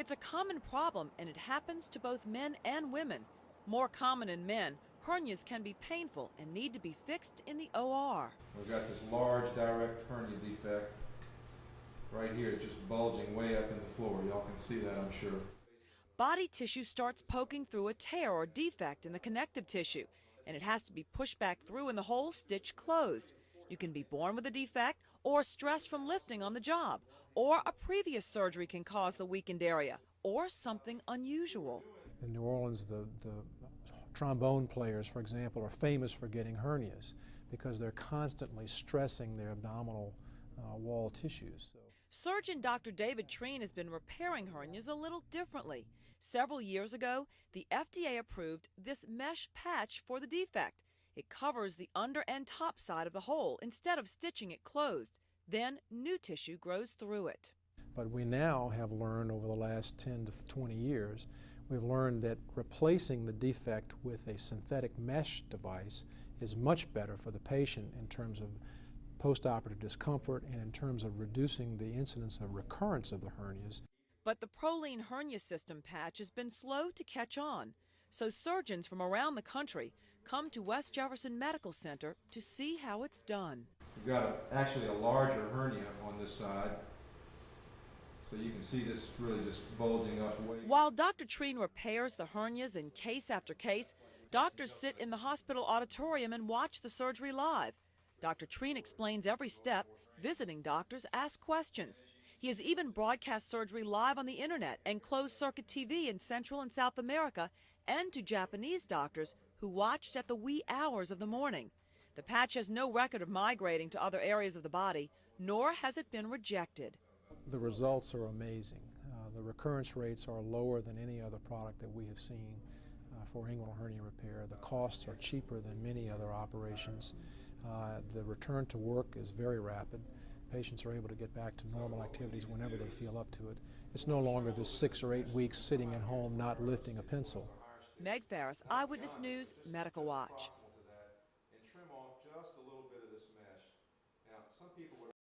It's a common problem, and it happens to both men and women. More common in men, hernias can be painful and need to be fixed in the OR. We've got this large direct hernia defect right here, just bulging way up in the floor. Y'all can see that, I'm sure. Body tissue starts poking through a tear or defect in the connective tissue, and it has to be pushed back through and the hole stitched closed. You can be born with a defect, or stress from lifting on the job, or a previous surgery can cause the weakened area, or something unusual. In New Orleans, the trombone players, for example, are famous for getting hernias because they're constantly stressing their abdominal wall tissues. Surgeon Dr. David Treen has been repairing hernias a little differently. Several years ago, the FDA approved this mesh patch for the defect. It covers the under and top side of the hole instead of stitching it closed. Then new tissue grows through it. But we now have learned over the last 10 to 20 years, we've learned that replacing the defect with a synthetic mesh device is much better for the patient in terms of postoperative discomfort and in terms of reducing the incidence of recurrence of the hernias. But the Proline hernia system patch has been slow to catch on. So surgeons from around the country come to West Jefferson Medical Center to see how it's done. We've got actually a larger hernia on this side. So you can see this really just bulging up way. While Dr. Treen repairs the hernias in case after case, doctors sit in the hospital auditorium and watch the surgery live. Dr. Treen explains every step. Visiting doctors ask questions. He has even broadcast surgery live on the internet and closed-circuit TV in Central and South America, and to Japanese doctors who watched at the wee hours of the morning. The patch has no record of migrating to other areas of the body, nor has it been rejected. The results are amazing. The recurrence rates are lower than any other product that we have seen for inguinal hernia repair. The costs are cheaper than many other operations. The return to work is very rapid. Patients are able to get back to normal activities whenever they feel up to it. It's no longer this 6 or 8 weeks sitting at home not lifting a pencil. Meg Farris, Eyewitness News, Medical Watch.